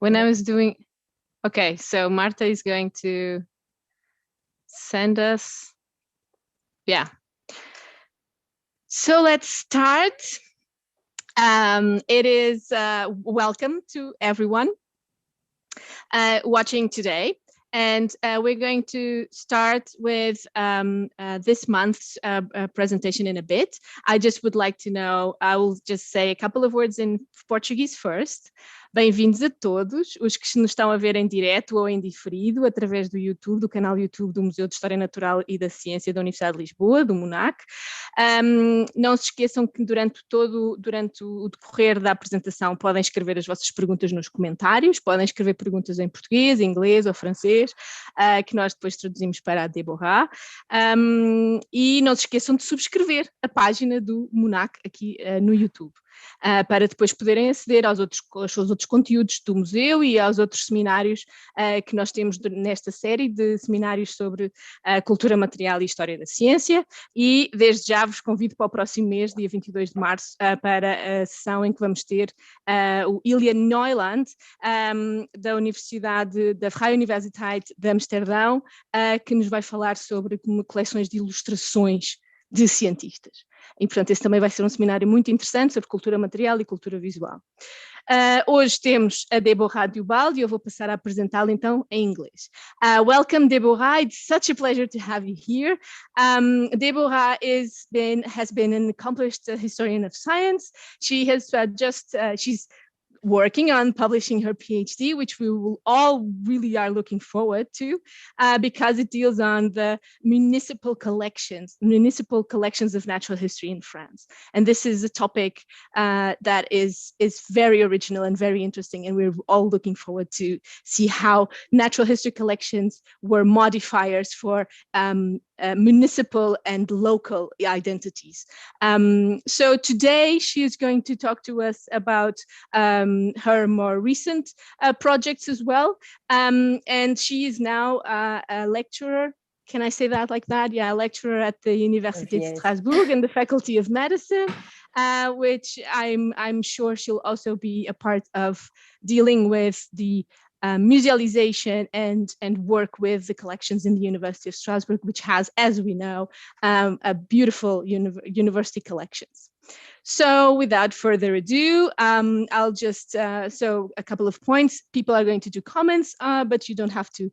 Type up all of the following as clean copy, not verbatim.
when I was doing, okay, so Marta is going to send us, yeah. So let's start. It is welcome to everyone watching today. And we're going to start with this month's presentation in a bit. I just would like to know, I will just say a couple of words in Portuguese first. Bem-vindos a todos os que nos estão a ver em direto ou em diferido através do YouTube, do canal YouTube do Museu de História Natural e da Ciência da Universidade de Lisboa, do MUHNAC. Não se esqueçam que durante o decorrer da apresentação podem escrever as vossas perguntas nos comentários, podem escrever perguntas em português, inglês ou francês, que nós depois traduzimos para a Déborah. E não se esqueçam de subscrever a página do MUHNAC aqui no YouTube. Para depois poderem aceder aos outros conteúdos do museu e aos outros seminários que nós temos nesta série de seminários sobre cultura material e história da ciência, e desde já vos convido para o próximo mês, dia 22 de março, para a sessão em que vamos ter o Ilja Neuland, da Universidade, da Vrije Universiteit de Amsterdam, que nos vai falar sobre coleções de ilustrações de cientistas. E, portanto, esse também vai ser um seminário muito interessante sobre cultura material e cultura visual. Hoje temos a Déborah Dubald e eu vou passar a apresentá-la então em inglês. Welcome, Déborah. It's such a pleasure to have you here. Déborah has been an accomplished historian of science. She has she's working on publishing her PhD, which we will all really are looking forward to, because it deals on the municipal collections of natural history in France. And this is a topic that is very original and very interesting, and we're all looking forward to see how natural history collections were modifiers for municipal and local identities. So today she is going to talk to us about her more recent projects as well. And she is now a lecturer. Can I say that like that? Yeah, a lecturer at the Université of Strasbourg in the Faculty of Medicine, which I'm sure she'll also be a part of dealing with the musealization and work with the collections in the University of Strasbourg, which has, as we know, a beautiful university collections. So without further ado, I'll just, so a couple of points. People are going to do comments, but you don't have to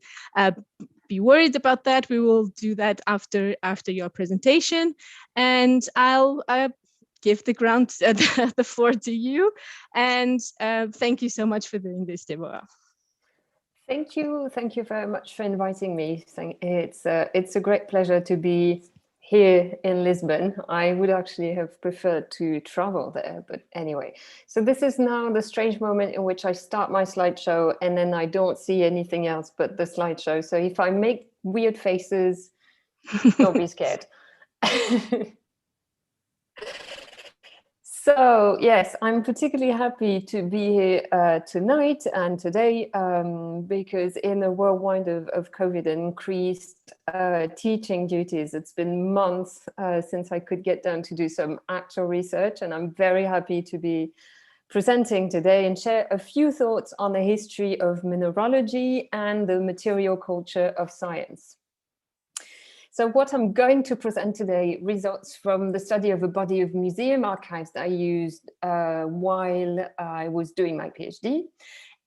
be worried about that. We will do that after your presentation. And I'll give the floor to you. And thank you so much for doing this, Déborah. Thank you very much for inviting me. It's a great pleasure to be here in Lisbon. I would actually have preferred to travel there, but anyway. So this is now the strange moment in which I start my slideshow and then I don't see anything else but the slideshow. So if I make weird faces, don't be scared. So yes, I'm particularly happy to be here tonight and today because in the whirlwind of COVID and increased teaching duties, it's been months since I could get down to do some actual research, and I'm very happy to be presenting today and share a few thoughts on the history of mineralogy and the material culture of science. So what I'm going to present today results from the study of a body of museum archives that I used while I was doing my PhD.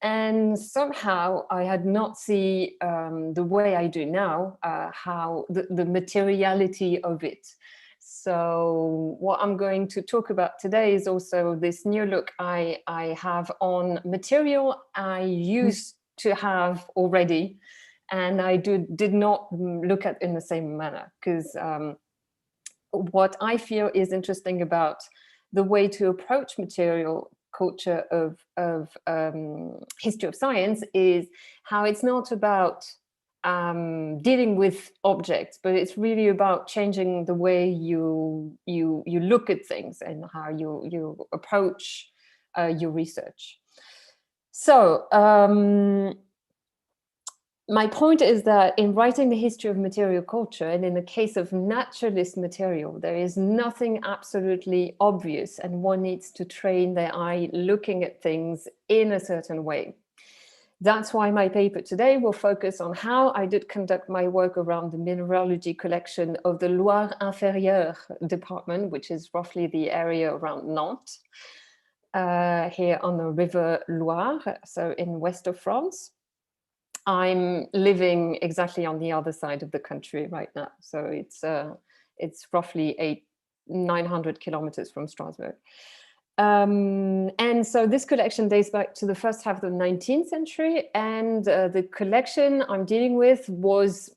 And somehow I had not seen the way I do now, how the materiality of it. So what I'm going to talk about today is also this new look I have on material I used to have already, and I did not look at in the same manner, because what I feel is interesting about the way to approach material culture of history of science is how it's not about dealing with objects, but it's really about changing the way you look at things and how you approach your research. So my point is that in writing the history of material culture, and in the case of naturalist material, there is nothing absolutely obvious, and one needs to train their eye looking at things in a certain way. That's why my paper today will focus on how I did conduct my work around the mineralogy collection of the Loire-Inférieure department, which is roughly the area around Nantes, here on the river Loire, so in west of France. I'm living exactly on the other side of the country right now, so it's roughly 900 kilometers from Strasbourg. And so this collection dates back to the first half of the 19th century, and the collection I'm dealing with was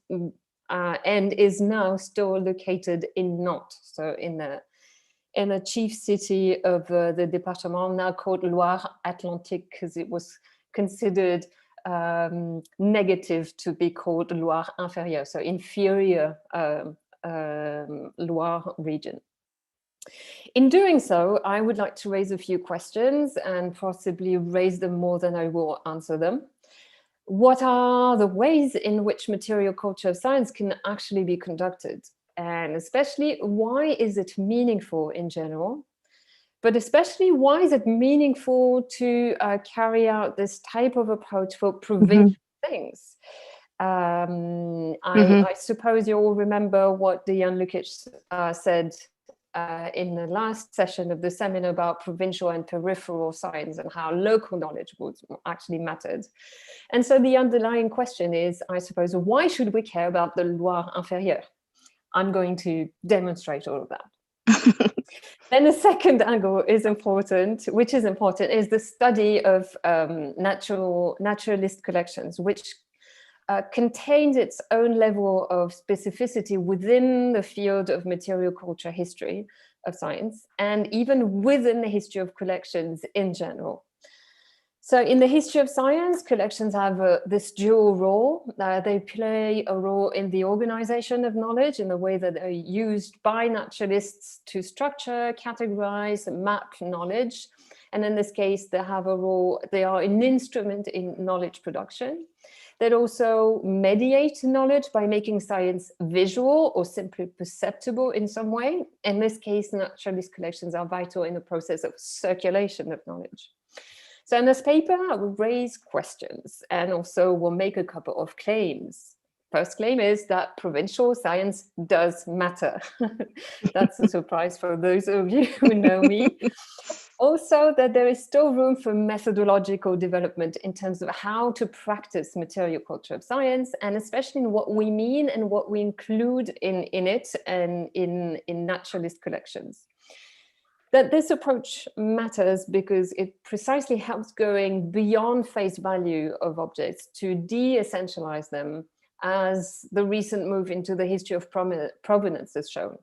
and is now still located in Nantes, so in the chief city of the département, now called Loire-Atlantique, because it was considered negative to be called Loire-Inférieure, so inferior Loire region. In doing so, I would like to raise a few questions and possibly raise them more than I will answer them. What are the ways in which material culture of science can actually be conducted? And especially, why is it meaningful in general? But especially, why is it meaningful to carry out this type of approach for provincial things? I suppose you all remember what Jan Lukic said in the last session of the seminar about provincial and peripheral science and how local knowledge was actually mattered. And so the underlying question is, I suppose, why should we care about the Loire-Inférieure? I'm going to demonstrate all of that. Then the second angle is important, is the study of naturalist collections, which contains its own level of specificity within the field of material culture history of science, and even within the history of collections in general. So in the history of science, collections have this dual role. They play a role in the organization of knowledge in the way that they're used by naturalists to structure, categorize, map knowledge. And in this case, they have a role, they are an instrument in knowledge production. That also mediate knowledge by making science visual or simply perceptible in some way. In this case, naturalist collections are vital in the process of circulation of knowledge. So in this paper, I will raise questions and also will make a couple of claims. First claim is that provincial science does matter. That's a surprise for those of you who know me. Also, that there is still room for methodological development in terms of how to practice material culture of science, and especially in what we mean and what we include in it and in naturalist collections. That this approach matters because it precisely helps going beyond face value of objects to de-essentialize them, as the recent move into the history of provenance has shown.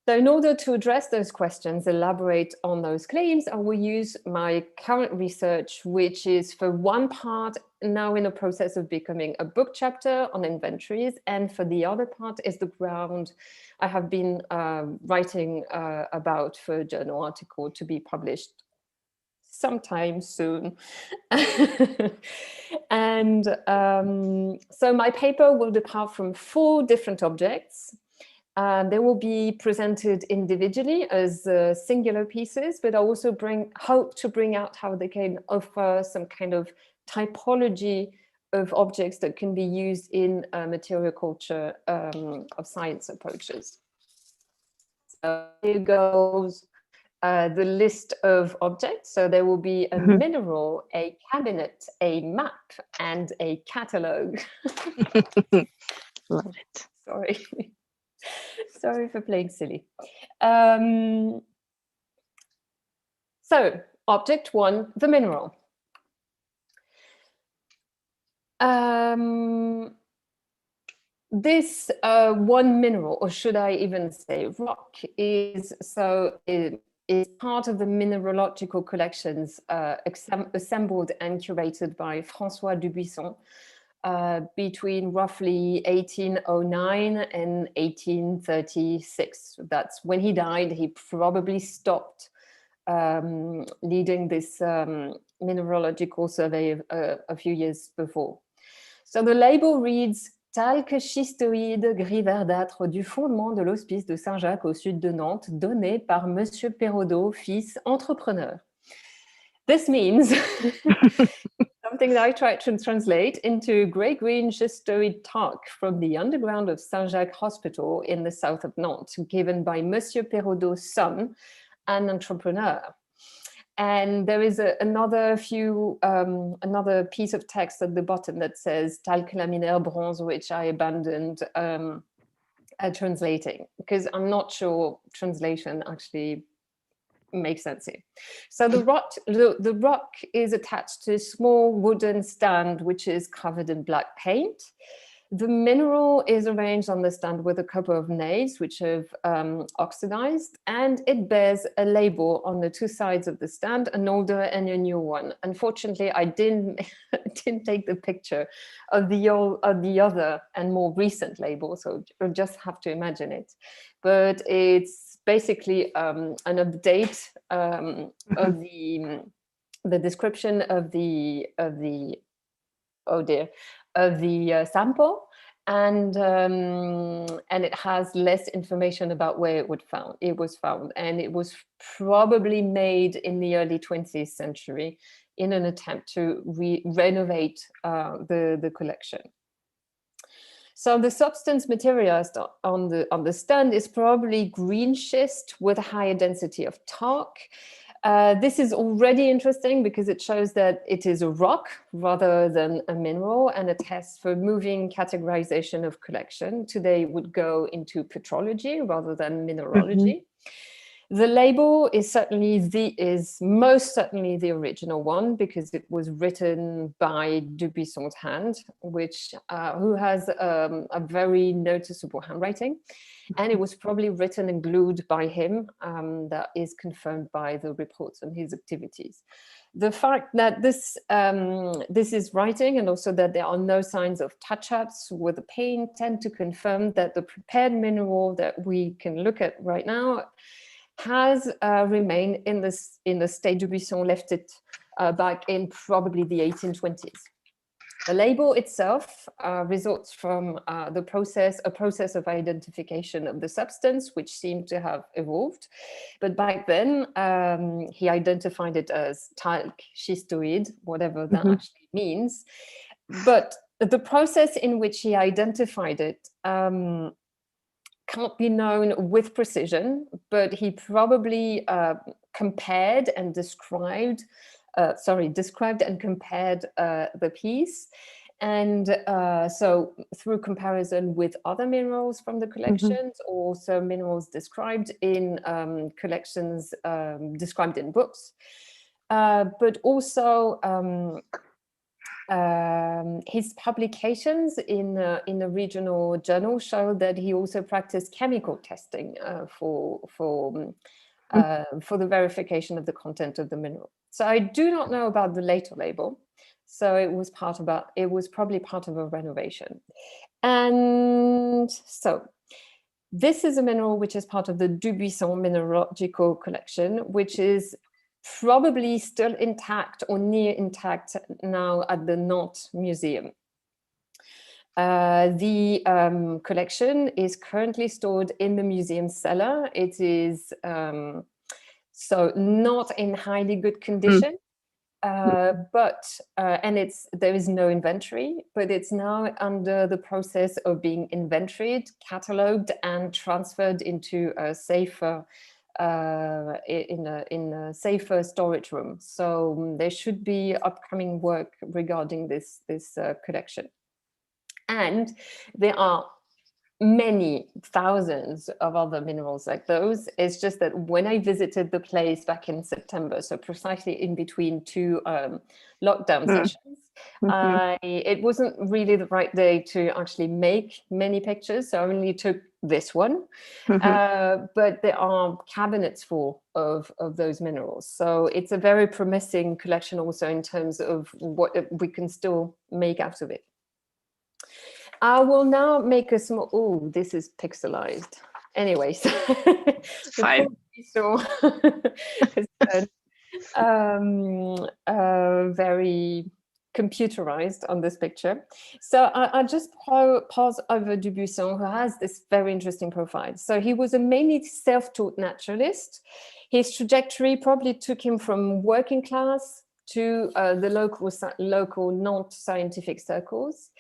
So in order to address those questions, elaborate on those claims, I will use my current research, which is for one part now in the process of becoming a book chapter on inventories, and for the other part is the ground I have been writing about for a journal article to be published sometime soon. And so my paper will depart from 4 different objects. They will be presented individually as singular pieces, but I also hope to bring out how they can offer some kind of typology of objects that can be used in material culture of science approaches. So here goes the list of objects. So there will be a mineral, a cabinet, a map, and a catalogue. Love it. Sorry. Sorry for playing silly. So, object 1, the mineral. This one mineral, or should I even say rock, is part of the mineralogical collections assembled and curated by François Dubuisson between roughly 1809 and 1836. That's when he died. He probably stopped leading this mineralogical survey a few years before. So the label reads talc schistoïde gris verdâtre du fondement de l'hospice de Saint-Jacques au sud de Nantes, donné par Monsieur Perraudot, fils entrepreneur. This means something something that I tried to translate into grey-green schistoid talk from the underground of Saint-Jacques Hospital in the south of Nantes, given by Monsieur Perraudot's son, an entrepreneur. And there is another piece of text at the bottom that says talc laminaire bronze, which I abandoned translating, because I'm not sure translation actually makes sense here. So the rock is attached to a small wooden stand, which is covered in black paint. The mineral is arranged on the stand with a couple of nails, which have oxidized, and it bears a label on the two sides of the stand, an older and a new one. Unfortunately, I didn't take the picture of the other and more recent label, so you'll just have to imagine it. But it's basically an update of the description of the sample, and it has less information about where it was found, and it was probably made in the early 20th century in an attempt to renovate the collection. So the substance materialized on the stand is probably green schist with a higher density of talc. This is already interesting because it shows that it is a rock rather than a mineral, and a test for moving categorization of collection today would go into petrology rather than mineralogy. The label is most certainly the original one, because it was written by Dubuisson's hand, who has a very noticeable handwriting, and it was probably written and glued by him. That is confirmed by the reports on his activities. The fact that this is writing, and also that there are no signs of touch-ups with the paint, tend to confirm that the prepared mineral that we can look at right now has remained in the state Dubuisson left it back in probably the 1820s. The label itself results from a process of identification of the substance, which seemed to have evolved. But back then, he identified it as talc schistoid, whatever that actually means. But the process in which he identified it can't be known with precision, but he probably described and compared the piece. And so through comparison with other minerals from the collections, or also minerals described in collections described in books, but also his publications in a regional journal show that he also practiced chemical testing for the verification of the content of the mineral. So I do not know about the later label. So it was probably part of a renovation. And so this is a mineral which is part of the Dubuisson mineralogical collection, which is probably still intact or near intact now at the Nantes Museum. The collection is currently stored in the museum cellar. It is so not in highly good condition, but there is no inventory, but it's now under the process of being inventoried, catalogued, and transferred into a safer in a safer storage room. So there should be upcoming work regarding this collection. And there are many thousands of other minerals like those. It's just that when I visited the place back in September, so precisely in between two lockdown sessions, it wasn't really the right day to actually make many pictures, so I only took this one. But there are cabinets full of those minerals. So it's a very promising collection also in terms of what we can still make out of it. I will now make a small, oh, this is pixelized. Anyways, fine. Very computerized on this picture. So I just pause over Dubuisson, who has this very interesting profile. So he was a mainly self-taught naturalist. His trajectory probably took him from working class to the local Nantes scientific circles.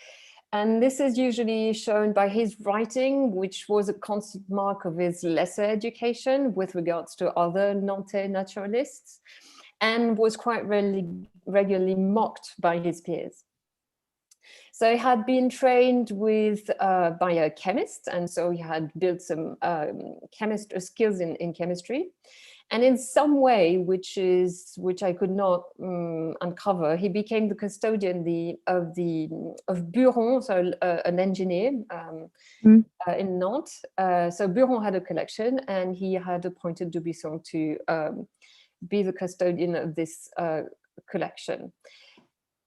And this is usually shown by his writing, which was a constant mark of his lesser education with regards to other Nantais naturalists, and was quite regularly mocked by his peers. So he had been trained by a chemist, and so he had built some skills in chemistry. And in some way, which I could not uncover, he became the custodian of Buron, so an engineer in Nantes. So Buron had a collection, and he had appointed Dubuisson to be the custodian of this collection.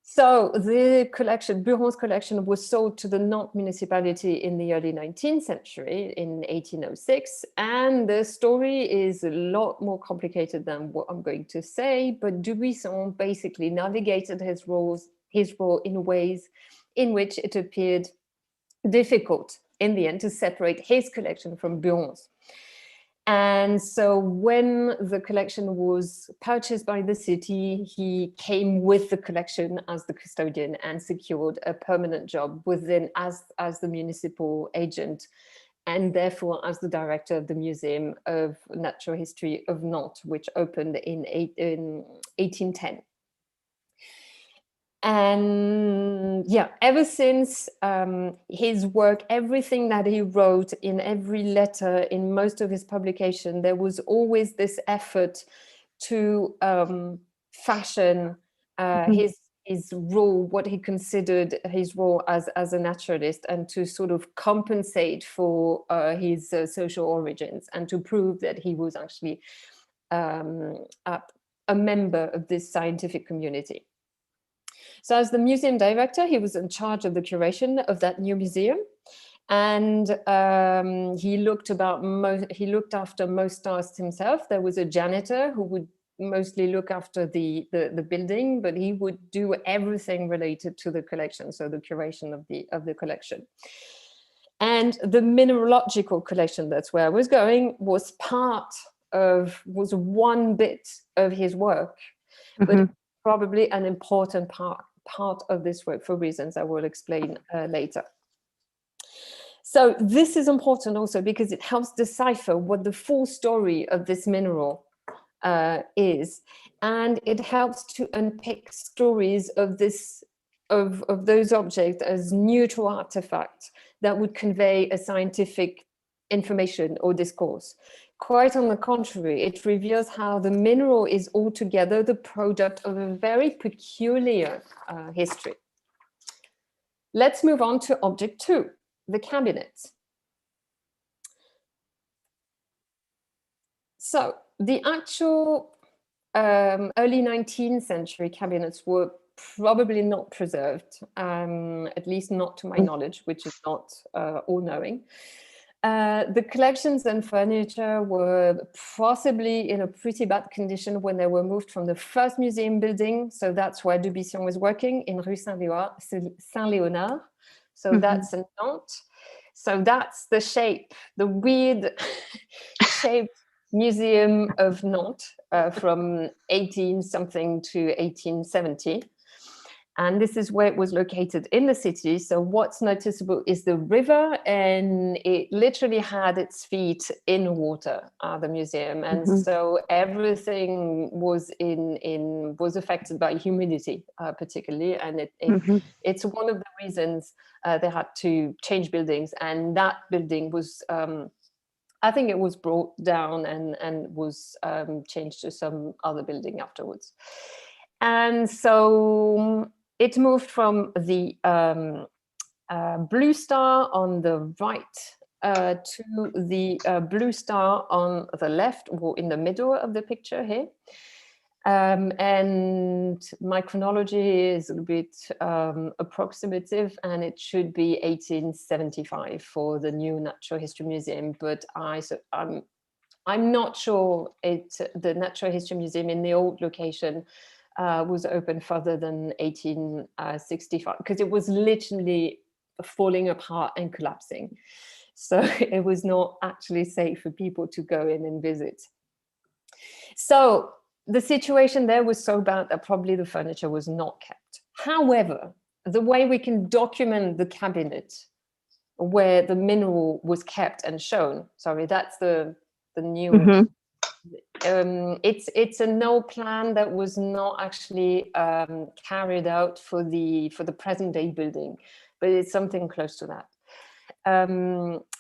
So the collection, Buron's collection, was sold to the Nantes municipality in the early 19th century, in 1806. And the story is a lot more complicated than what I'm going to say, but Dubuisson basically navigated his role in ways in which it appeared difficult in the end to separate his collection from Buron's. And so when the collection was purchased by the city, he came with the collection as the custodian and secured a permanent job within as the municipal agent, and therefore as the director of the Museum of Natural History of Nantes, which opened in 1810. And yeah, ever since his work, everything that he wrote in every letter, in most of his publication, there was always this effort to fashion his role, what he considered his role as a naturalist, and to sort of compensate for his social origins, and to prove that he was actually a member of this scientific community. So as the museum director, he was in charge of the curation of that new museum, and he looked after most tasks himself. There was a janitor who would mostly look after the building, but he would do everything related to the collection, so the curation of the collection. And the mineralogical collection, that's where I was going, was one bit of his work, but probably an important part of this work for reasons I will explain later. So this is important also because it helps decipher what the full story of this mineral is, and it helps to unpick stories of those objects as neutral artifacts that would convey a scientific information or discourse. Quite on the contrary, it reveals how the mineral is altogether the product of a very peculiar history. Let's move on to object 2, the cabinet. So the actual early 19th century cabinets were probably not preserved, at least not to my knowledge, which is not all-knowing. The collections and furniture were possibly in a pretty bad condition when they were moved from the first museum building. So that's where Dubuisson was working, in Rue Saint-Léonard. So that's in Nantes. So that's the weird shaped Museum of Nantes from 18-something to 1870. And this is where it was located in the city. So what's noticeable is the river, and it literally had its feet in water, the museum. And so everything was affected by humidity, particularly. And it's one of the reasons they had to change buildings. And that building was, I think it was brought down and was changed to some other building afterwards. And so it moved from the blue star on the right to the blue star on the left, or in the middle of the picture here. And my chronology is a bit approximative, and it should be 1875 for the new Natural History Museum, but I'm not sure the Natural History Museum in the old location was open further than 1865, because it was literally falling apart and collapsing. So it was not actually safe for people to go in and visit. So the situation there was so bad that probably the furniture was not kept. However, the way we can document the cabinet where the mineral was kept and shown, sorry, that's the new, it's a no plan that was not actually carried out for the present day building, but it's something close to that.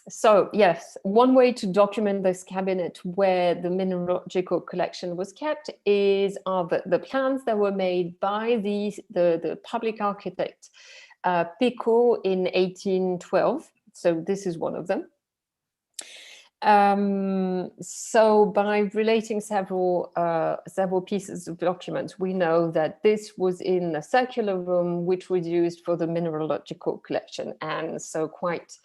So yes, one way to document this cabinet where the mineralogical collection was kept is the plans that were made by the public architect Picot in 1812. So this is one of them. So by relating several pieces of documents, we know that this was in a circular room which was used for the mineralogical collection, and so quite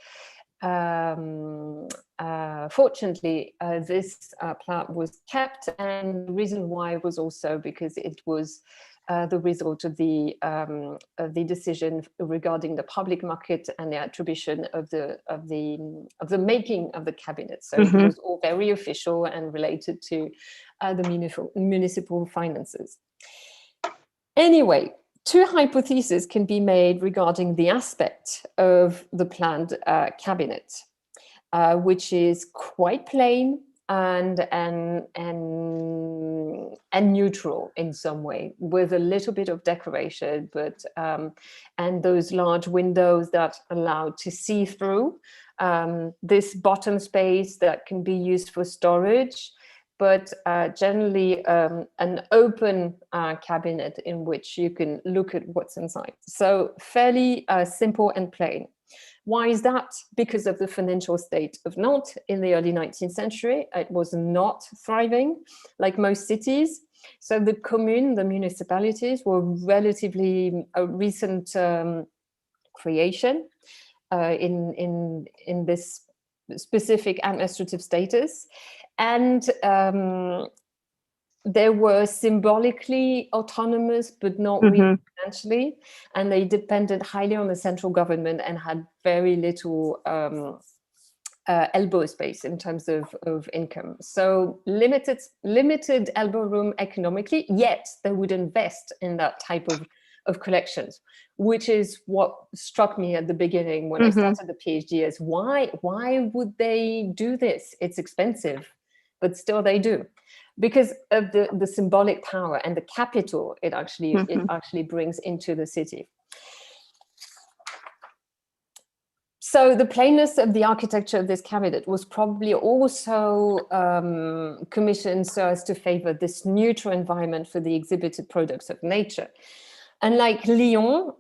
fortunately this plant was kept, and the reason why was also because it was the result of the decision regarding the public market and the attribution of the making of the cabinet. So it was all very official and related to the municipal finances. Anyway, two hypotheses can be made regarding the aspect of the planned cabinet, which is quite plain and neutral in some way, with a little bit of decoration, but and those large windows that allow to see through, this bottom space that can be used for storage, but generally an open cabinet in which you can look at what's inside. So fairly simple and plain. Why is that? Because of the financial state of Nantes in the early 19th century. It was not thriving like most cities. So the commune, the municipalities, were relatively a recent creation in this specific administrative status. And they were symbolically autonomous, but not really financially, and they depended highly on the central government and had very little elbow space in terms of income. So limited elbow room economically, yet they would invest in that type of collections, which is what struck me at the beginning when I started the PhD, is why would they do this? It's expensive, but still they do. Because of the symbolic power and the capital it actually brings into the city. So the plainness of the architecture of this cabinet was probably also commissioned so as to favor this neutral environment for the exhibited products of nature. Unlike Lyon,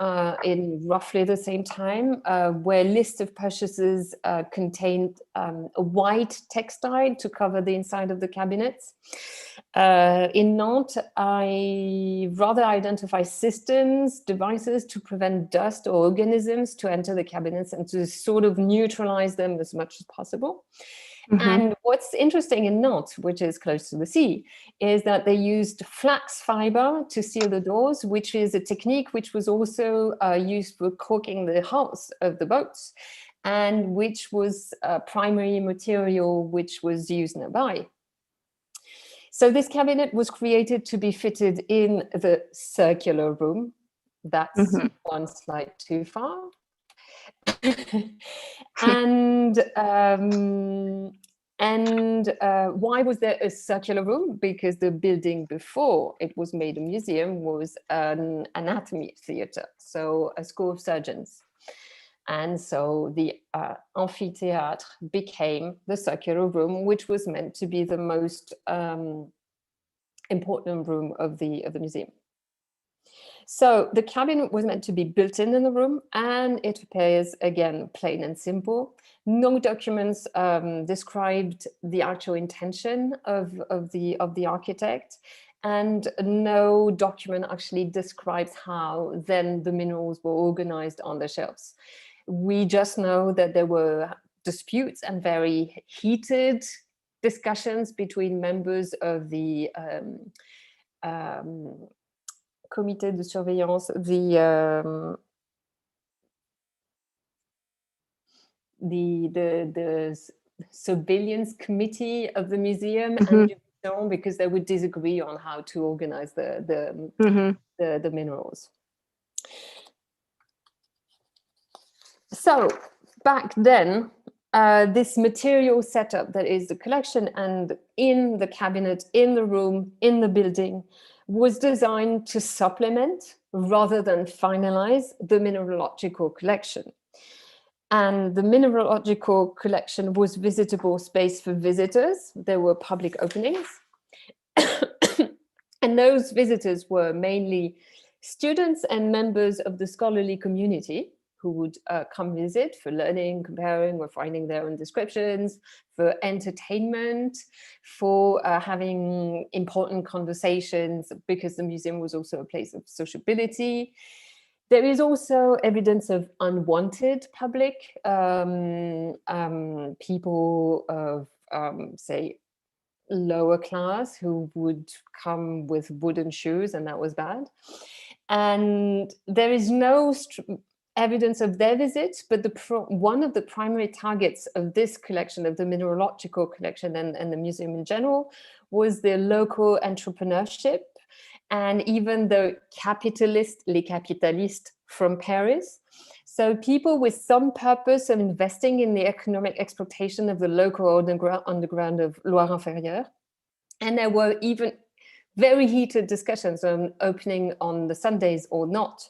in roughly the same time, where list of purchases contained a white textile to cover the inside of the cabinets, in Nantes, I rather identify systems, devices to prevent dust or organisms to enter the cabinets and to sort of neutralize them as much as possible. And what's interesting in Nantes, which is close to the sea, is that they used flax fiber to seal the doors, which is a technique which was also used for caulking the hulls of the boats, and which was a primary material which was used nearby. So this cabinet was created to be fitted in the circular room. That's one slide too far. And why was there a circular room? Because the building before it was made a museum was an anatomy theater, so a school of surgeons. And so the amphitheatre became the circular room, which was meant to be the most important room of the museum. So the cabinet was meant to be built in the room, and it appears, again, plain and simple. No documents described the actual intention of the architect, and no document actually describes how then the minerals were organized on the shelves. We just know that there were disputes and very heated discussions between members of the comité de surveillance, the surveillance committee of the museum and because they would disagree on how to organize the minerals. So back then, this material setup that is the collection and in the cabinet, in the room, in the building, was designed to supplement rather than finalize the mineralogical collection. And the mineralogical collection was visitable space for visitors. There were public openings. And those visitors were mainly students and members of the scholarly community who would come visit for learning, comparing, or finding their own descriptions, for entertainment, for having important conversations, because the museum was also a place of sociability. There is also evidence of unwanted public people of, say, lower class who would come with wooden shoes, and that was bad. And there is no evidence of their visits, but one of the primary targets of this collection, of the mineralogical collection and the museum in general, was the local entrepreneurship and even the capitalists, les capitalistes from Paris. So people with some purpose of investing in the economic exploitation of the local underground of Loire-Inférieure. And there were even very heated discussions on opening on the Sundays or not,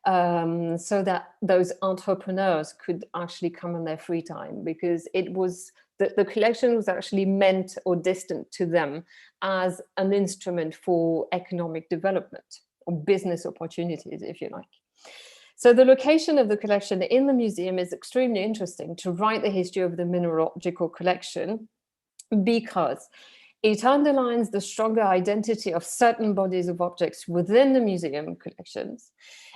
so that those entrepreneurs could actually come on their free time, because it was the collection was actually meant or destined to them as an instrument for economic development or business opportunities, if you like. So the location of the collection in the museum is extremely interesting to write the history of the mineralogical collection, because it underlines the stronger identity of certain bodies of objects within the museum collections,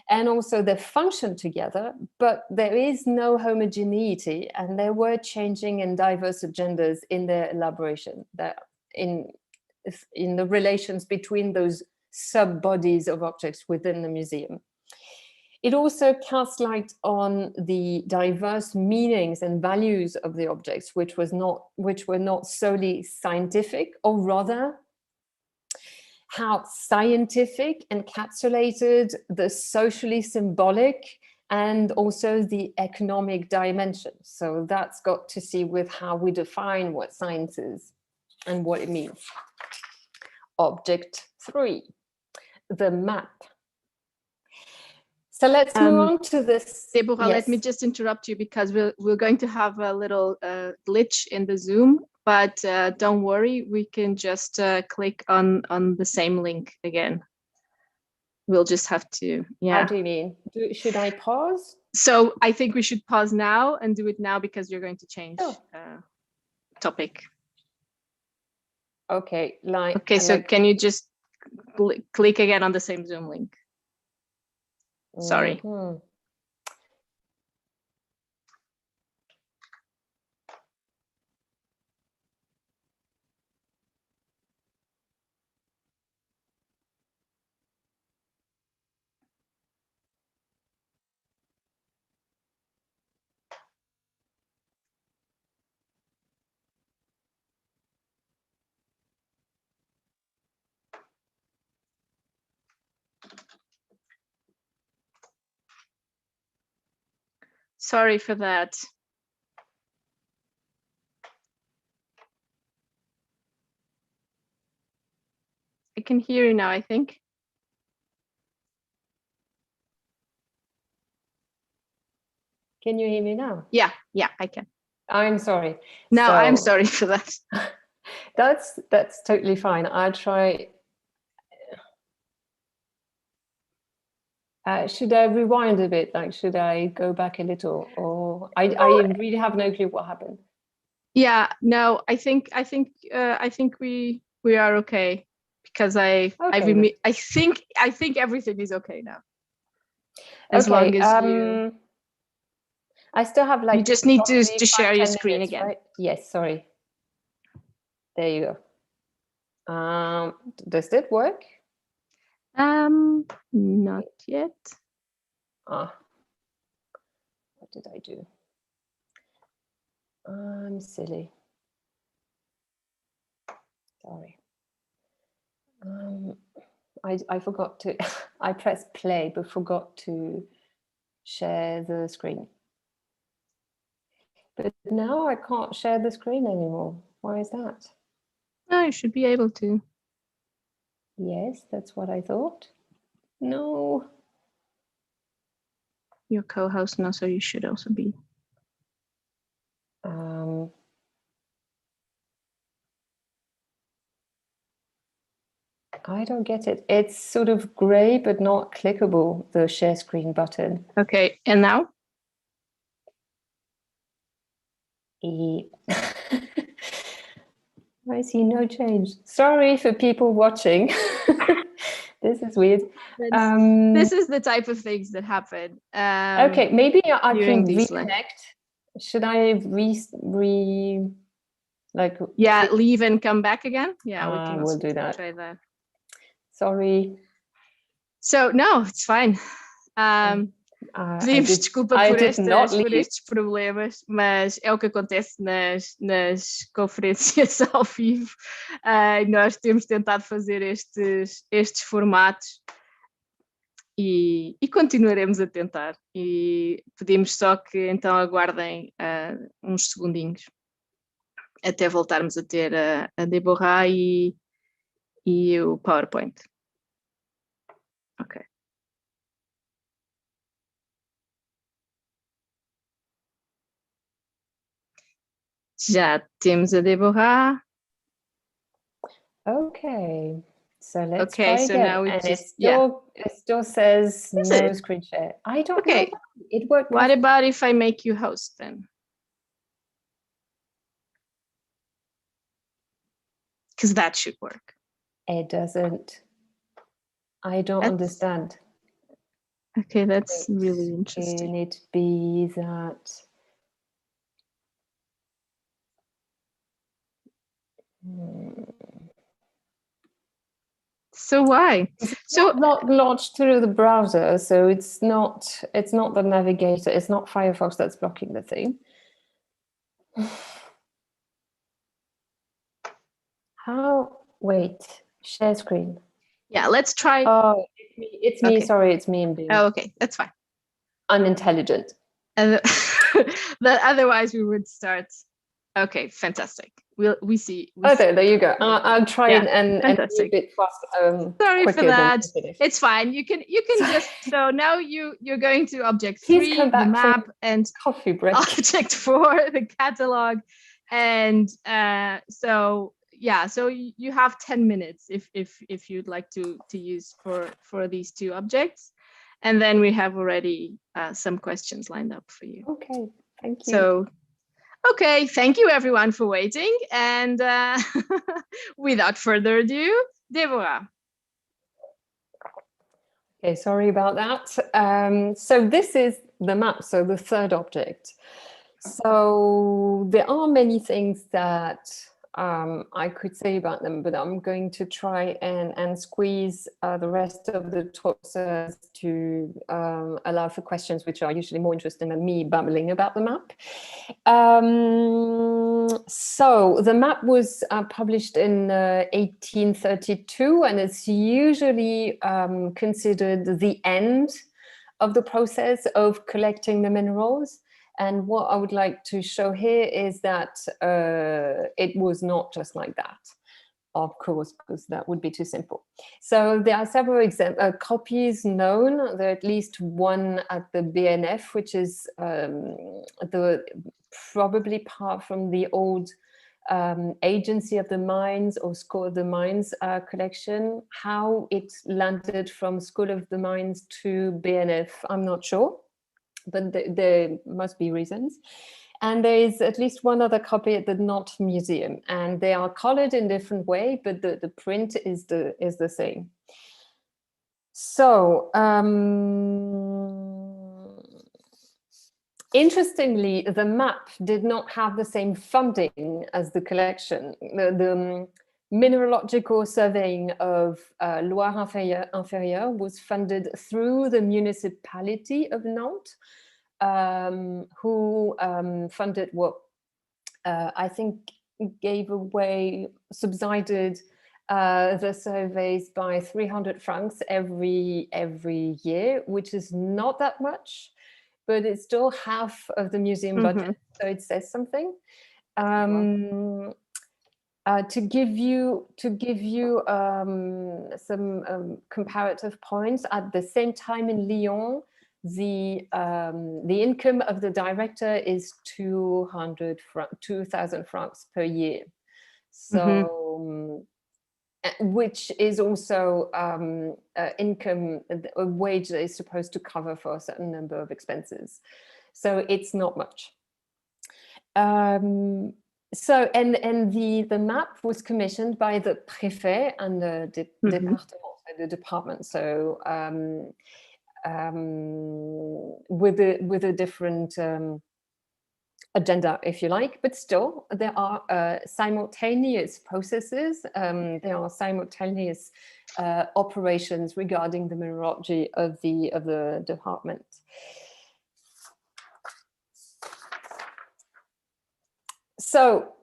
and also their function together, but there is no homogeneity, and there were changing and diverse agendas in their elaboration, that in the relations between those sub-bodies of objects within the museum. It also casts light on the diverse meanings and values of the objects, which were not solely scientific, or rather how scientific encapsulated the socially symbolic and also the economic dimension. So that's got to see with how we define what science is and what it means. Object 3, the map. So let's move on to this. Déborah, yes. Let me just interrupt you, because we're going to have a little glitch in the Zoom, but don't worry, we can just click on the same link again. We'll just have to, How do you mean? Should I pause? So I think we should pause now and do it now, because you're going to change topic. Okay. Okay, so can you just click again on the same Zoom link? Sorry. Mm-hmm. Sorry for that. I can hear you now, I think. Can you hear me now? Yeah, I can. I'm sorry. No, I'm sorry for that. That's totally fine. I'll try. Should I rewind a bit? Like, should I go back a little, or I really have no clue what happened. Yeah, no, I think we are okay, because I think everything is okay now. As long as you. I still have like. You just need to share your screen minutes, again. Right? Yes, sorry. There you go. Does that work? Not yet. What did I do? I'm silly. Sorry. I forgot to, I pressed play, but forgot to share the screen. But now I can't share the screen anymore. Why is that? Oh, you should be able to. Yes, that's what I thought. No. Your co-host now, so you should also be. I don't get it. It's sort of gray, but not clickable, the share screen button. Okay, and now? I see no change. Sorry for people watching. This is weird. This is the type of things that happen. Okay, maybe I can these reconnect. Should I yeah, leave and come back again? Yeah, we can we'll do that. Try that. Sorry. So no, it's fine. Pedimos desculpa por estes problemas, mas é o que acontece nas conferências ao vivo. Nós temos tentado fazer estes formatos e continuaremos a tentar. E pedimos só que então aguardem uns segundinhos até voltarmos a ter a Déborah e o PowerPoint. Ok. Já temos a Déborah. Okay, so let's try so again. now and it still says no screen share. I don't know. It worked. What about if I make you host then? Because that should work. It doesn't. I don't understand. Okay, that's really interesting. Can it be that? So why? So not launched through the browser, so it's not the navigator, it's not Firefox that's blocking the thing. How? Wait, share screen. Yeah, let's try. Oh, it's me. Okay. Sorry, it's me and being. Oh, okay, that's fine. Unintelligent. That otherwise we would start. Okay, fantastic. We see. There you go. I'll try and be a bit fast. Sorry for that. It's fine. You can just. So now you're going to object 3, the map, and coffee break. Object 4, the catalog, and so you have 10 minutes if you'd like to use for these 2 objects, and then we have already some questions lined up for you. Okay, thank you. So. Okay, thank you everyone for waiting, and without further ado, Déborah. Okay, sorry about that. So this is the map, so the 3rd object. So there are many things that I could say about them, but I'm going to try and squeeze the rest of the talk to allow for questions which are usually more interesting than me babbling about the map. So the map was published in 1832, and it's usually considered the end of the process of collecting the minerals. And what I would like to show here is that it was not just like that, of course, because that would be too simple. So there are several copies known. There are at least one at the BNF, which is probably part from the old Agency of the Mines or School of the Mines collection. How it landed from School of the Mines to BNF, I'm not sure, but there must be reasons. And there is at least one other copy at the Nantes Museum, and they are colored in different way, but the print is the same. So interestingly, the map did not have the same funding as the collection. The mineralogical surveying of Loire-Inférieure was funded through the municipality of Nantes, who funded what I think gave away, subsidized the surveys by 300 francs every year, which is not that much, but it's still half of the museum budget, so it says something. To give you some comparative points, at the same time in Lyon, the income of the director is 2,000 francs per year. So, which is also income, a wage that is supposed to cover for a certain number of expenses. So it's not much. So, and the map was commissioned by the préfet and the the department. So with a different agenda, if you like, but still there are simultaneous processes. There are simultaneous operations regarding the mineralogy of the department. So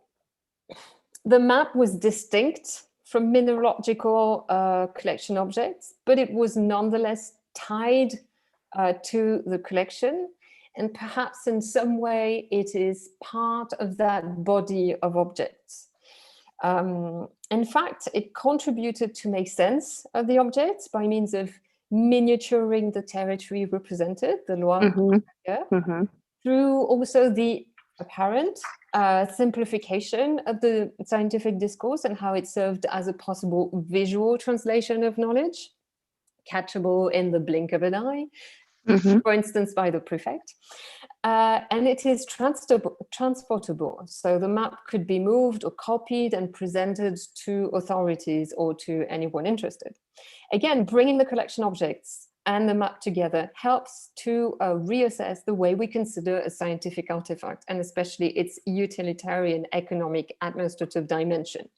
the map was distinct from mineralogical collection objects, but it was nonetheless tied to the collection. And perhaps in some way it is part of that body of objects. In fact, it contributed to make sense of the objects by means of miniaturing the territory represented, the Loire-Inférieure, through also the apparent simplification of the scientific discourse and how it served as a possible visual translation of knowledge, catchable in the blink of an eye, for instance, by the prefect. And it is transportable. So the map could be moved or copied and presented to authorities or to anyone interested. Again, bringing the collection objects and the map together helps to reassess the way we consider a scientific artifact, and especially its utilitarian, economic, administrative dimension.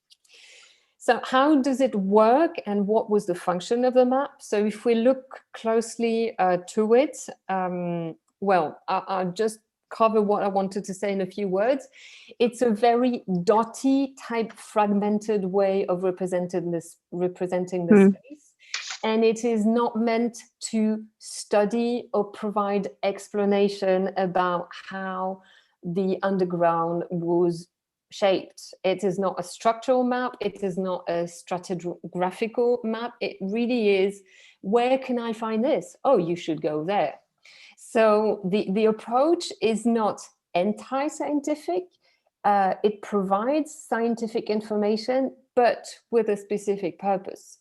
So how does it work and what was the function of the map? So if we look closely to it, well, I'll just cover what I wanted to say in a few words. It's a very dotty type fragmented way of representing the space. And it is not meant to study or provide explanation about how the underground was shaped. It is not a structural map. It is not a stratigraphical map. It really is, where can I find this? Oh, you should go there. So the approach is not anti-scientific. It provides scientific information, but with a specific purpose.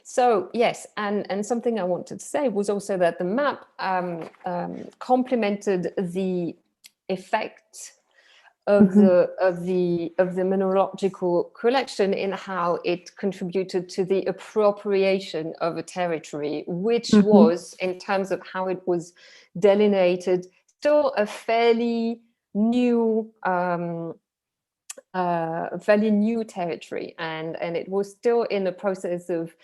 So yes, and something I wanted to say was also that the map complemented the effect of the mineralogical collection in how it contributed to the appropriation of a territory, which was, in terms of how it was delineated, still a fairly new territory, and it was still in the process of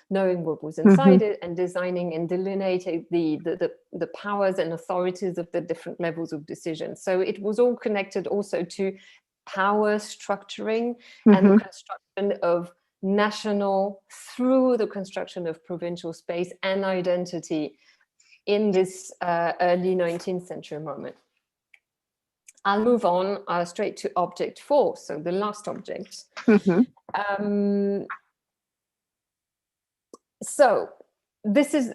knowing what was inside it and designing and delineating the powers and authorities of the different levels of decision. So it was all connected also to power structuring and the construction of national through the construction of provincial space and identity in this early 19th century moment. I'll move on straight to object 4, so the last object. So this is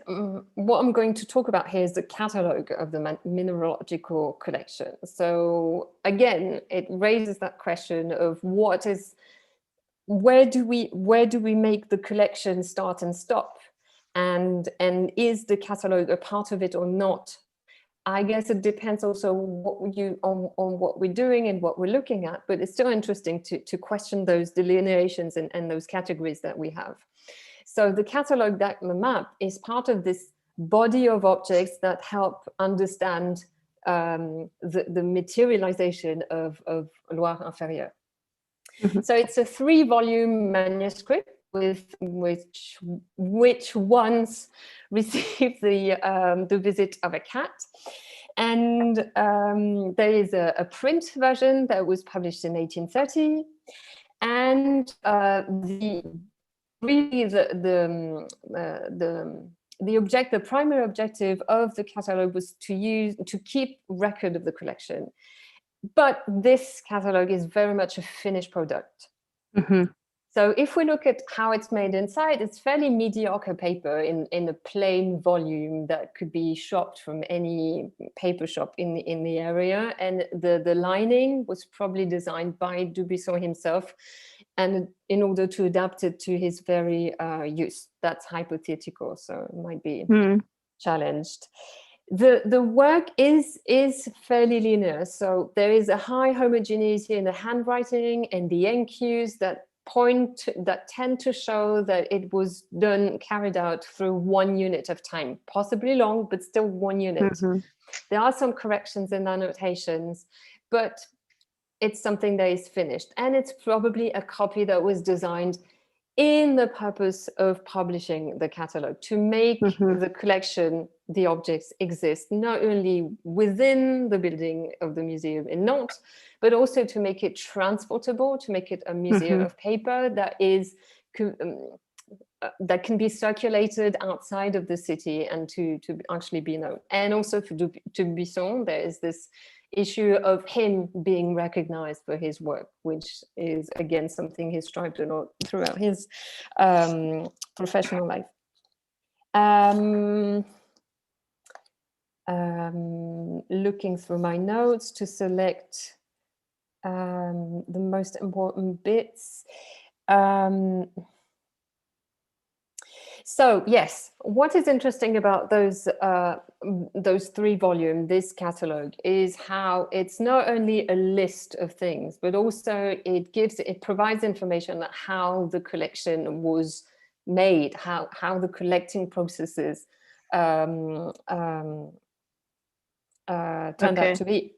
what I'm going to talk about here is the catalogue of the mineralogical collection. So again, it raises that question of where do we make the collection start and stop, and is the catalogue a part of it or not? I guess it depends also on what we're doing and what we're looking at, but it's still interesting to question those delineations and those categories that we have. So the catalogue, the map, is part of this body of objects that help understand the materialization of Loire-Inférieure. So it's a 3-volume manuscript with which once received the visit of a cat. And there is a print version that was published in 1830. And the primary objective of the catalogue was to keep record of the collection. But this catalogue is very much a finished product. So if we look at how it's made inside, it's fairly mediocre paper in a plain volume that could be shopped from any paper shop in the area. And the lining was probably designed by Dubuisson himself, and in order to adapt it to his very use. That's hypothetical, so it might be challenged. The work is fairly linear, so there is a high homogeneity in the handwriting and the ink cues that tend to show that it was carried out through 1 unit of time, possibly long, but still 1 unit. There are some corrections in annotations, but it's something that is finished, and it's probably a copy that was designed in the purpose of publishing the catalogue, to make the collection, the objects exist not only within the building of the museum in Nantes, but also to make it transportable, to make it a museum of paper that can be circulated outside of the city and to actually be known. And also for Dubuisson, there is this issue of him being recognized for his work, which is again something he strived a lot throughout his professional life. Looking through my notes to select the most important bits. So yes, what is interesting about those 3 volumes, this catalogue, is how it's not only a list of things, but also it provides information about how the collection was made, how the collecting processes turned out to be.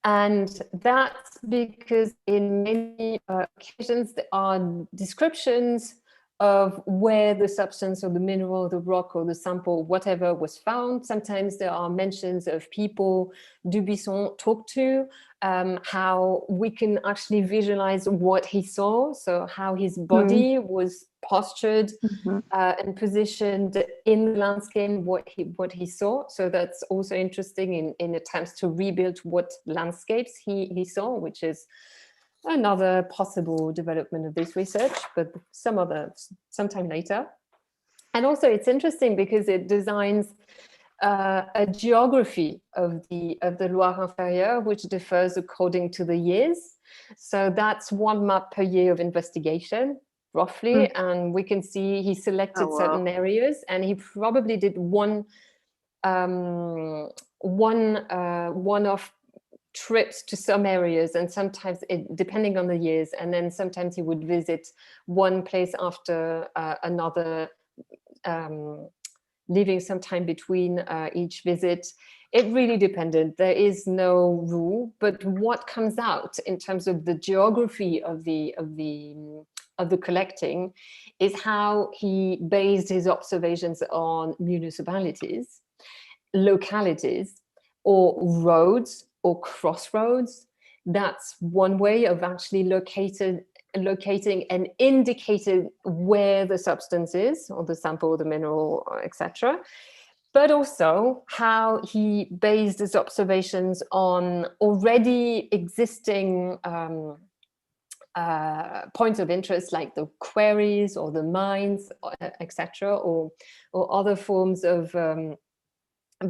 And that's because in many occasions there are descriptions of where the substance or the mineral, the rock or the sample, whatever was found. Sometimes there are mentions of people Dubuisson talked to, how we can actually visualize what he saw, so how his body was postured and positioned in the landscape, what he saw. So that's also interesting in attempts to rebuild what landscapes he saw, which is another possible development of this research, but sometime later. And also it's interesting because it designs a geography of the Loire-Inférieure, which differs according to the years. So that's 1 map per year of investigation, roughly. And we can see he selected certain areas, and he probably did one-off trips to some areas, and sometimes depending on the years, and then sometimes he would visit one place after another, leaving some time between each visit. It really depended. There is no rule, but what comes out in terms of the geography of the collecting is how he based his observations on municipalities, localities, or roads or crossroads. That's one way of actually locating and indicating where the substance is, or the sample, the mineral, etc. But also how he based his observations on already existing points of interest, like the quarries or the mines, etc., or other forms of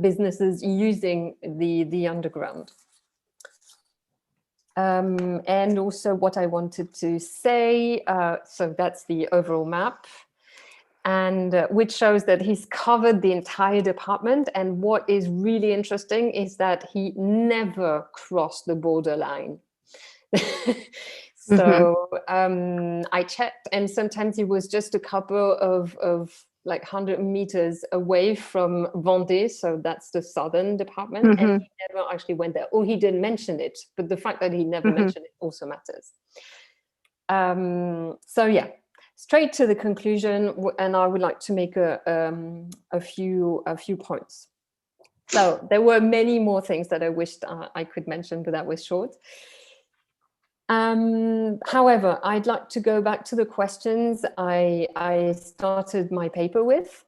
businesses using the underground. And also what I wanted to say, so that's the overall map, and which shows that he's covered the entire department. And what is really interesting is that he never crossed the borderline. So I checked, and sometimes he was just a couple of like 100 meters away from Vendée, so that's the southern department, and he never actually went there, or he didn't mention it, but the fact that he never mentioned it also matters. So yeah, straight to the conclusion, and I would like to make a few points. So there were many more things that I wished I could mention, but that was short. However, I'd like to go back to the questions I started my paper with.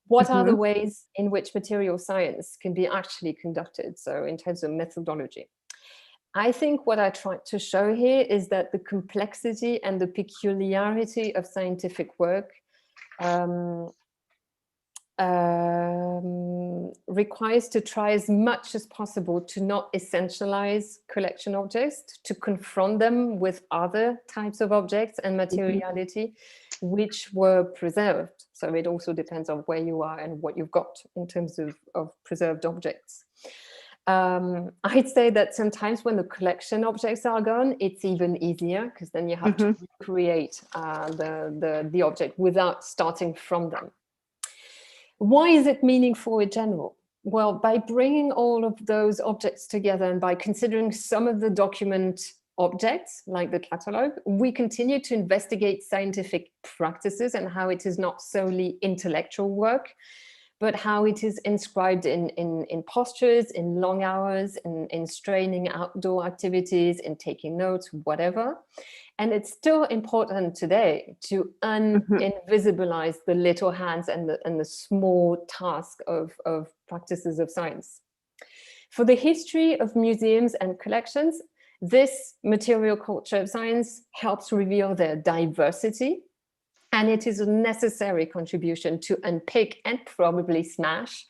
What are the ways in which material science can be actually conducted? So in terms of methodology. I think what I tried to show here is that the complexity and the peculiarity of scientific work requires to try as much as possible to not essentialize collection objects, to confront them with other types of objects and materiality which were preserved. So it also depends on where you are and what you've got in terms of preserved objects. I'd say that sometimes when the collection objects are gone, it's even easier, because then you have to recreate the object without starting from them. Why is it meaningful in general? Well, by bringing all of those objects together and by considering some of the document objects, like the catalogue, we continue to investigate scientific practices and how it is not solely intellectual work, but how it is inscribed in postures, in long hours, in straining outdoor activities, in taking notes, whatever. And it's still important today to invisibilize the little hands and the small task of practices of science. For the history of museums and collections, this material culture of science helps reveal their diversity, and it is a necessary contribution to unpick and probably smash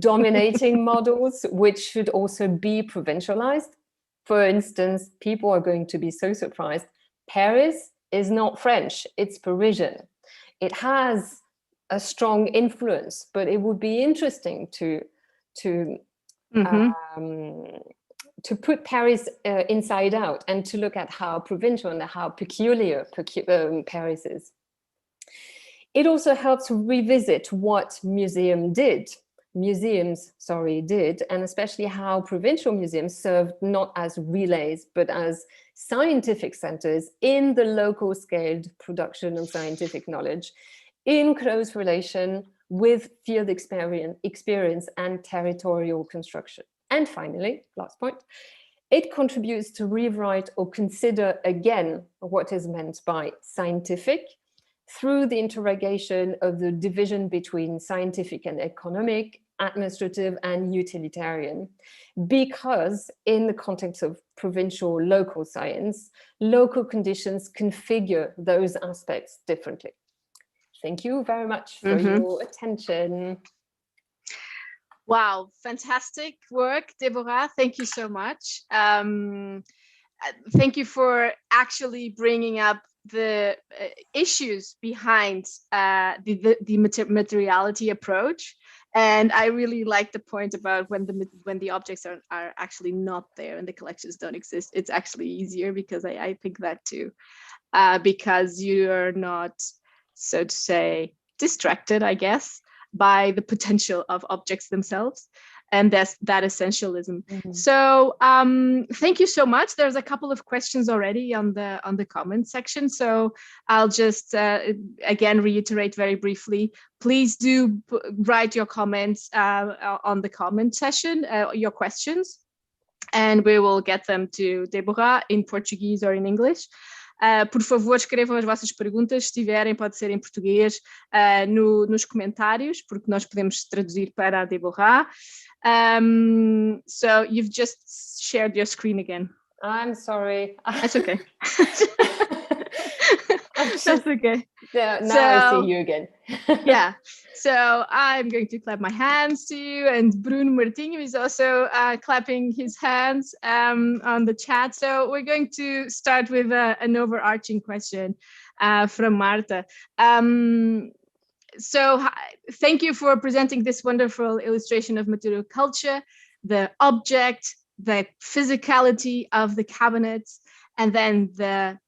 dominating models, which should also be provincialized. For instance, people are going to be so surprised. Paris is not French, it's Parisian. It has a strong influence, but it would be interesting to put Paris inside out and to look at how provincial and how peculiar Paris is. It also helps revisit what museums did, and especially how provincial museums served not as relays, but as scientific centers in the local scaled production of scientific knowledge in close relation with field experience and territorial construction. And finally, last point, it contributes to rewrite or consider again what is meant by scientific through the interrogation of the division between scientific and economic, administrative and utilitarian, because in the context of provincial local science, local conditions configure those aspects differently. Thank you very much for your attention. Wow, fantastic work, Déborah. Thank you so much. Thank you for actually bringing up the issues behind the materiality approach. And I really like the point about when the objects are actually not there and the collections don't exist. It's actually easier, because I think that too, because you're not, so to say, distracted, I guess, by the potential of objects themselves. And that's that essentialism. So thank you so much. There's a couple of questions already on the comment section. So I'll just again reiterate very briefly. Please do write your comments on the comment session, your questions, and we will get them to Déborah in Portuguese or in English. Por favor, escrevam as vossas perguntas, se tiverem, pode ser em português, nos comentários, porque nós podemos traduzir para a Déborah. So you've just shared your screen again. I'm sorry. That's okay. That's okay. Yeah, now I see you again. Yeah. So I'm going to clap my hands to you, and Bruno Martinho is also clapping his hands on the chat. So we're going to start with an overarching question from Marta. So thank you for presenting this wonderful illustration of material culture, the object, the physicality of the cabinets, and then the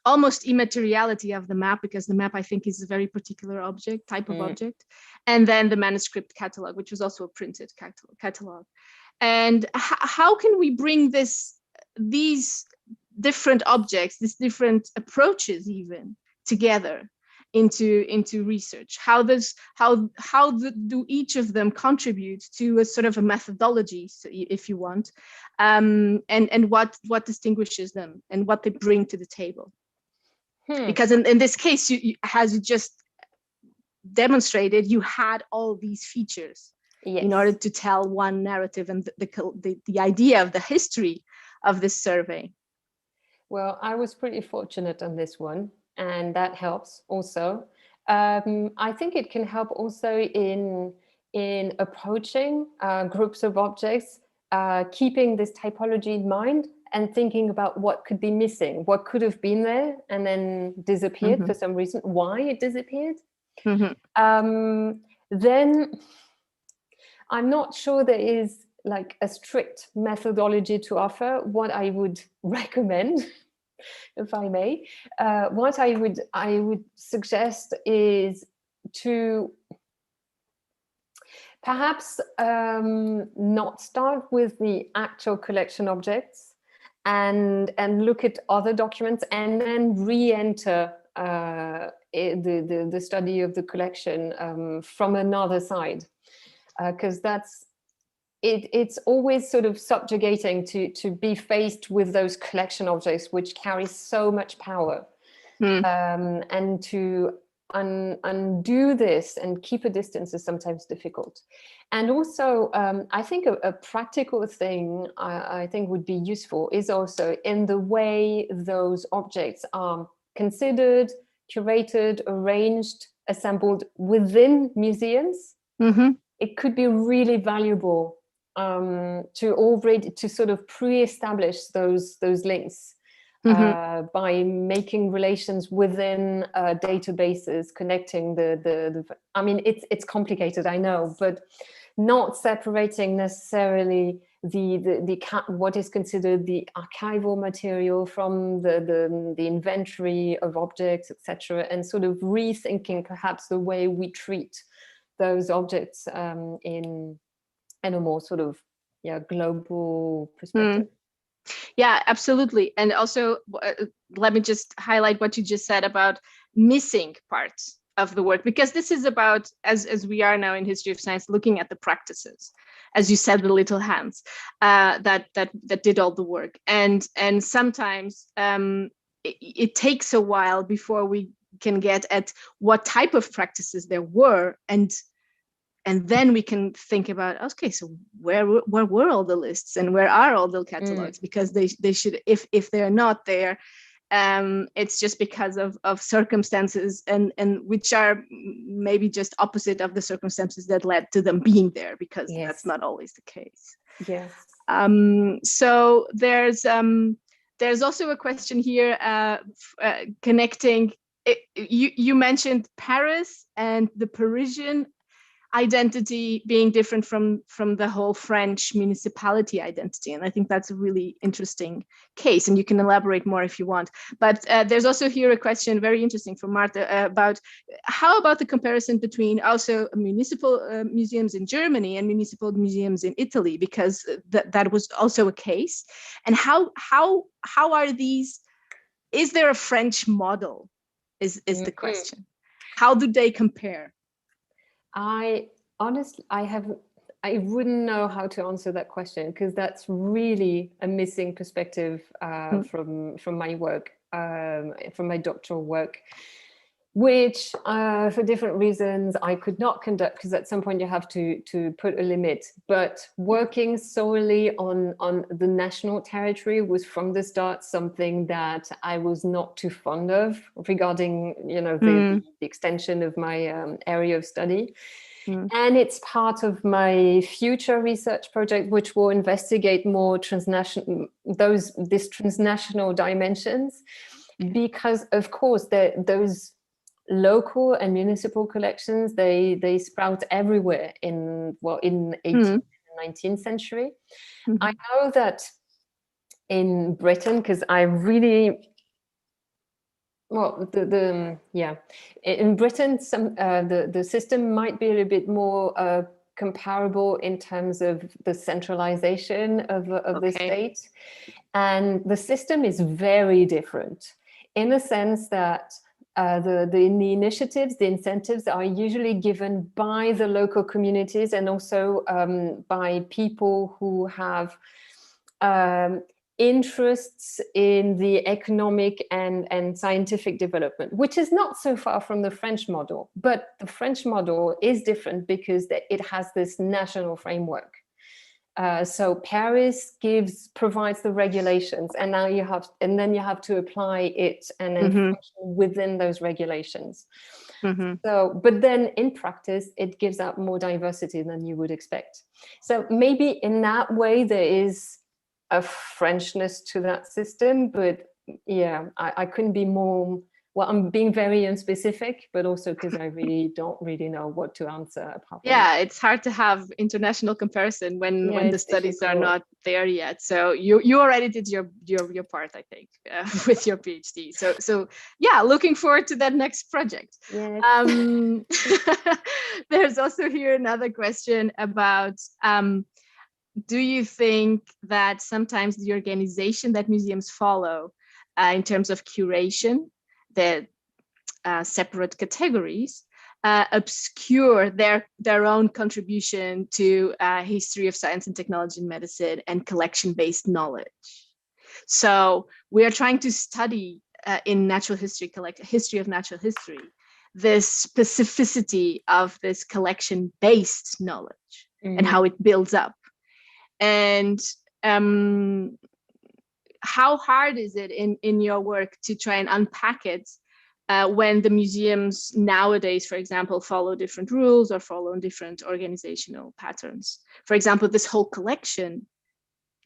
almost immateriality of the map, because the map, I think, is a very particular type of object. And then the manuscript catalog, which was also a printed catalog. And how can we bring these different objects, these different approaches even together into research? How do each of them contribute to a sort of a methodology, if you want, and what distinguishes them and what they bring to the table? Because in this case, as you just demonstrated, you had all these features in order to tell one narrative and the idea of the history of this survey. Well, I was pretty fortunate on this one, and that helps also. I think it can help also in approaching groups of objects, keeping this typology in mind and thinking about what could be missing, what could have been there and then disappeared for some reason, why it disappeared. Then I'm not sure there is like a strict methodology to offer. What I would recommend, if I may, what I would suggest is to perhaps not start with the actual collection objects and look at other documents and then re-enter the study of the collection from another side, because it's always sort of subjugating to be faced with those collection objects which carry so much power, and to undo this and keep a distance is sometimes difficult. And also I think a practical thing I think would be useful is also in the way those objects are considered, curated, arranged, assembled within museums. It could be really valuable to sort of pre-establish those links by making relations within databases, connecting the I mean, it's complicated, I know, but not separating necessarily what is considered the archival material from the inventory of objects, etc., and sort of rethinking perhaps the way we treat those objects in a more sort of global perspective. Yeah, absolutely. And also, let me just highlight what you just said about missing parts of the work, because this is about, as we are now in history of science, looking at the practices, as you said, the little hands that did all the work, and sometimes it takes a while before we can get at what type of practices there were, and then we can think about, okay, so where were all the lists and where are all the catalogs? Because they should, if they're not there, it's just because of circumstances and which are maybe just opposite of the circumstances that led to them being there, because that's not always the case. Yes. So there's also a question here connecting. You mentioned Paris and the Parisian identity being different from the whole French municipality identity, and I think that's a really interesting case, and you can elaborate more if you want. But there's also here a question very interesting from Marta about how about the comparison between also municipal museums in Germany and municipal museums in Italy, because that was also a case, and how are these? Is there a French model? Is the question? How do they compare? I wouldn't know how to answer that question, because that's really a missing perspective from my work, from my doctoral work, which for different reasons I could not conduct, because at some point you have to put a limit. But working solely on the national territory was from the start something that I was not too fond of, regarding the extension of my area of study. And it's part of my future research project, which will investigate more these transnational dimensions, because of course those local and municipal collections, they sprout everywhere in 18th and 19th century. I know that in Britain, because I really in Britain, the system might be a little bit more comparable in terms of the centralization of the state. And the system is very different in the sense that the initiatives, the incentives are usually given by the local communities and also by people who have interests in the economic and scientific development, which is not so far from the French model. But the French model is different because it has this national framework. So Paris provides the regulations, and then you have to apply it and then function within those regulations. So, but then in practice, it gives out more diversity than you would expect. So maybe in that way, there is a Frenchness to that system, but yeah, I couldn't be more. Well, I'm being very unspecific, but also because I really don't know what to answer. Apart from that. It's hard to have international comparison when the studies are not there yet. So you already did your part, I think, with your PhD. So yeah, looking forward to that next project. Yes. There's also here another question about. Do you think that sometimes the organization that museums follow in terms of curation, the separate categories, obscure their own contribution to history of science and technology and medicine and collection-based knowledge? So we are trying to study in natural history, history of natural history, this specificity of this collection-based knowledge and how it builds up. And how hard is it in your work to try and unpack it when the museums nowadays, for example, follow different rules or follow different organizational patterns? For example, this whole collection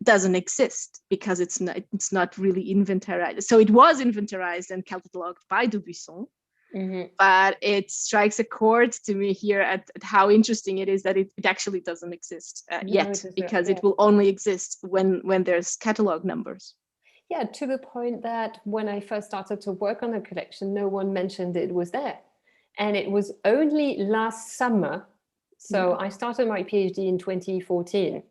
doesn't exist because it's not really inventarized. So it was inventarized and cataloged by Dubuisson. But it strikes a chord to me here at how interesting it is that it actually doesn't exist yet, because it will only exist when there's catalog numbers. Yeah, to the point that when I first started to work on the collection, no one mentioned it was there. And it was only last summer. So I started my PhD in 2014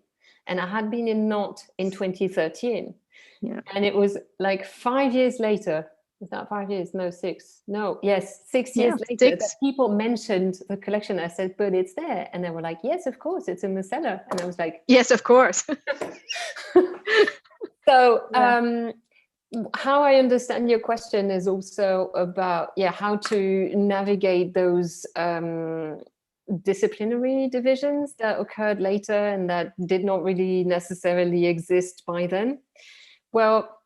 and I had been in Nantes in 2013. Yeah. And it was like 5 years later. Is that 5 years? No, 6. No, yes, 6 years later that people mentioned the collection. I said, but it's there. And they were like, yes, of course, it's in the cellar. And I was like, yes, of course. So how I understand your question is also about, how to navigate those disciplinary divisions that occurred later and that did not really necessarily exist by then. Well,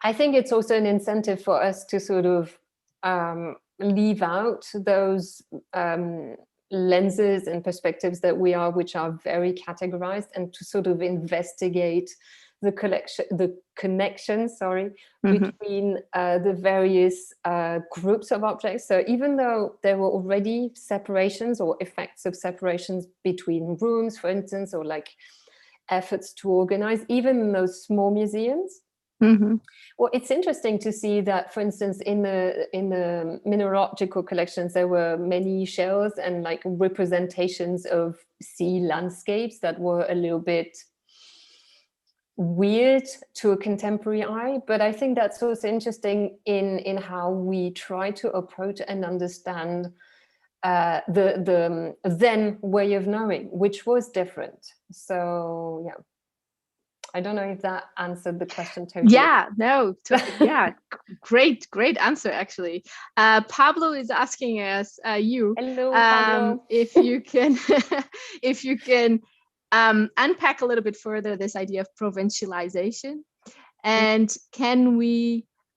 I think it's also an incentive for us to sort of leave out those lenses and perspectives that which are very categorized, and to sort of investigate the connection, between the various groups of objects. So even though there were already separations or effects of separations between rooms, for instance, or like efforts to organize, even in those small museums, well, it's interesting to see that, for instance, in the mineralogical collections, there were many shells and like representations of sea landscapes that were a little bit weird to a contemporary eye. But I think that's also interesting in how we try to approach and understand the then way of knowing, which was different. So yeah. I don't know if that answered the question totally. Yeah, no, yeah, great answer, actually. Pablo is asking us, hello, Pablo. if you can unpack a little bit further this idea of provincialization, and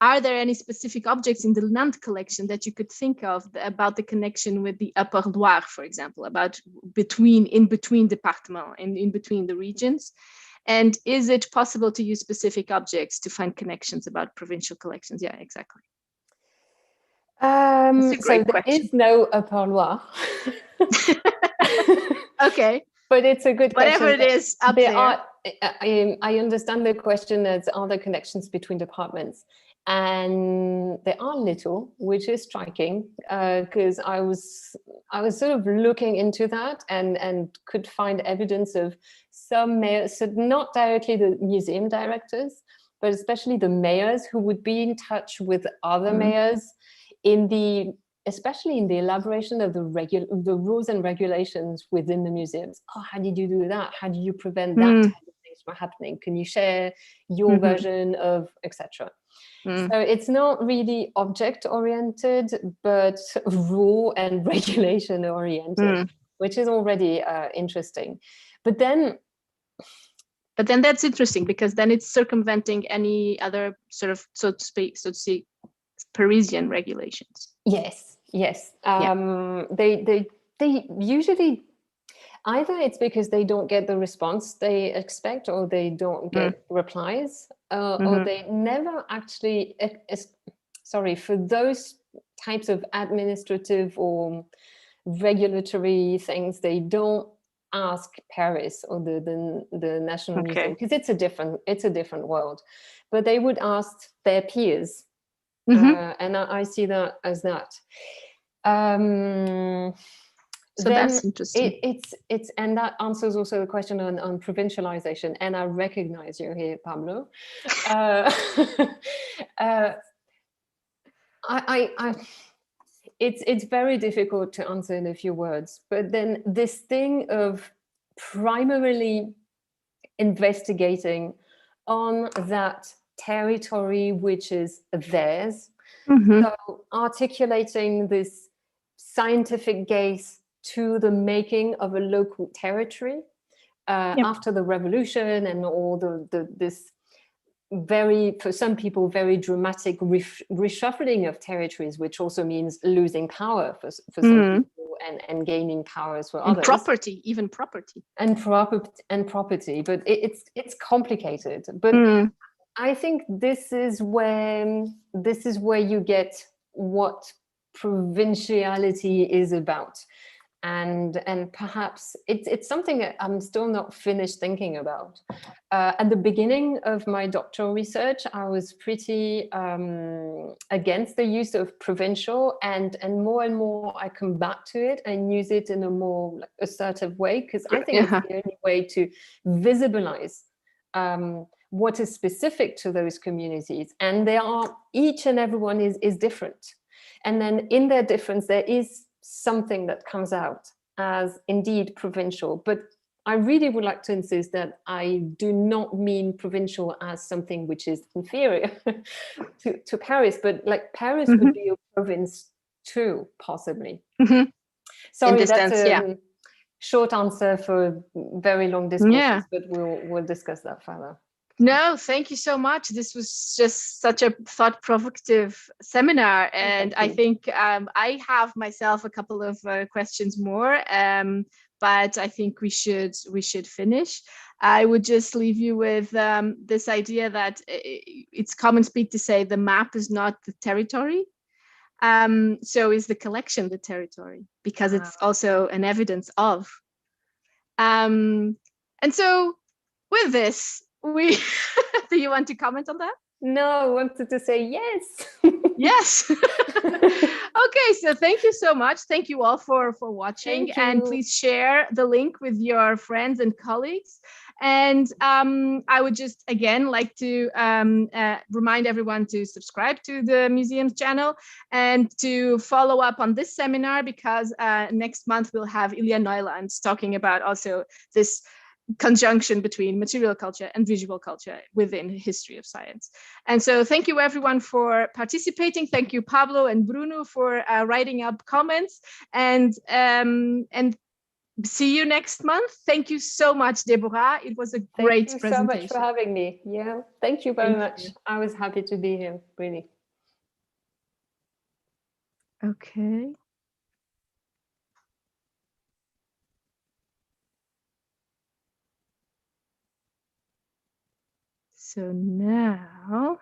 are there any specific objects in the Nantes collection that you could think of about the connection with the Upper Loire, for example, about in between departments and in between the regions? And is it possible to use specific objects to find connections about provincial collections? Yeah, exactly. So there is no Upper Loire. Okay. But it's a good question. Whatever it is up there. I understand the question as are there connections between departments? And they are little, which is striking, because I was sort of looking into that and could find evidence of some mayors, so not directly the museum directors, but especially the mayors who would be in touch with other mayors especially in the elaboration of the rules and regulations within the museums. Oh, how did you do that? How do you prevent that type of things from happening? Can you share your version of etc.? So it's not really object-oriented, but rule and regulation-oriented, which is already interesting. But then that's interesting, because then it's circumventing any other sort of, so to speak, Parisian regulations. Yes. They usually, either it's because they don't get the response they expect, or they don't get replies, or they never actually, for those types of administrative or regulatory things, they don't ask Paris or the National Museum, because it's a different world, but they would ask their peers. And I see that as that. So that's interesting. It's and that answers also the question on provincialization. And I recognize you here, Pablo. It's very difficult to answer in a few words. But then this thing of primarily investigating on that territory which is theirs, so articulating this scientific gaze to the making of a local territory after the revolution and all this very, for some people, very dramatic reshuffling of territories, which also means losing power for some people and gaining powers for others. Even property. And property, but it's complicated. But I think this is where you get what provinciality is about, and perhaps it's something that I'm still not finished thinking about. At the beginning of my doctoral research, I was pretty against the use of provincial, and more I come back to it and use it in a more assertive way, because I think it's the only way to visibilize what is specific to those communities. And each and every one is different. And then in their difference, there is something that comes out as indeed provincial. But I really would like to insist that I do not mean provincial as something which is inferior to Paris, but like Paris would be a province too, possibly. Sorry, that's a short answer for very long discourses, but we'll discuss that further. No, thank you so much. This was just such a thought-provocative seminar, and I think I have myself a couple of questions more, but I think we should finish. I would just leave you with this idea that it's common speak to say the map is not the territory. So is the collection the territory, because it's also an evidence of. And so with this, do you want to comment on that? No, I wanted to say yes. Yes. Okay, so thank you so much. Thank you all for watching, and please share the link with your friends and colleagues. And I would just again like to remind everyone to subscribe to the museum's channel and to follow up on this seminar, because next month we'll have Ilya Neuland talking about also this conjunction between material culture and visual culture within history of science. And so thank you everyone for participating. Thank you Pablo and Bruno for writing up comments, and see you next month. Thank you so much, Déborah. It was a great presentation. Thank you so much for having me. Yeah, thank you very much. I was happy to be here, really. Okay. So now